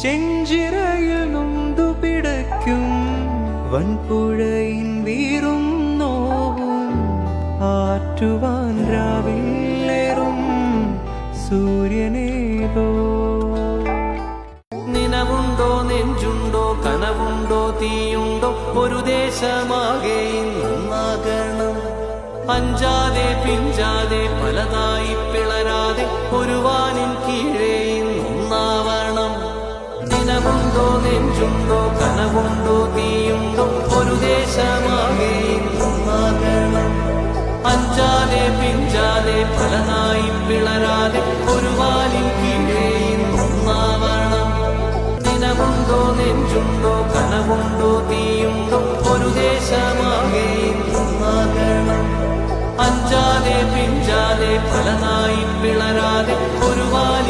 ചെഞ്ചിറയിൽ നൊന്തു പിടയ്ക്കും വൻപുഴയിൻ വീറും നോവും ആറ്റുവാൻ രാവിലേറും സൂര്യനേതോ. നിനവുണ്ടോ നെഞ്ചുണ്ടോ കനവുണ്ടോ തീയുണ്ടോ ഒരു ദേശമാകെ ഇന്നൊന്നാകണം. അഞ്ചാതെ പിഞ്ചാതെ പലതായി പിളരാതെ ഒരു വാനിൻ കീഴേ ഇന്നൊന്നാവണം. നിനവുണ്ടോ നെഞ്ചുണ്ടോ കനവുണ്ടോ തീയുണ്ടോ ഒരു ദേശമാകെ ഇന്നൊന്നാകണം. അഞ്ചാതെ പിഞ്ചാതെ പലതായി പിളരാതെ ഒരു വാനിൻ കീഴേ ഇന്നൊന്നാവണം. നിനവുണ്ടോ നെഞ്ചുണ്ടോ കനവുണ്ടോ തീയുണ്ടോ ഒരു ദേശമാകെ ഇന്നൊന്നാകണം. അഞ്ചാതെ പിഞ്ചാതെ പലതായി പിളരാതെ ഒരു വാനിൻ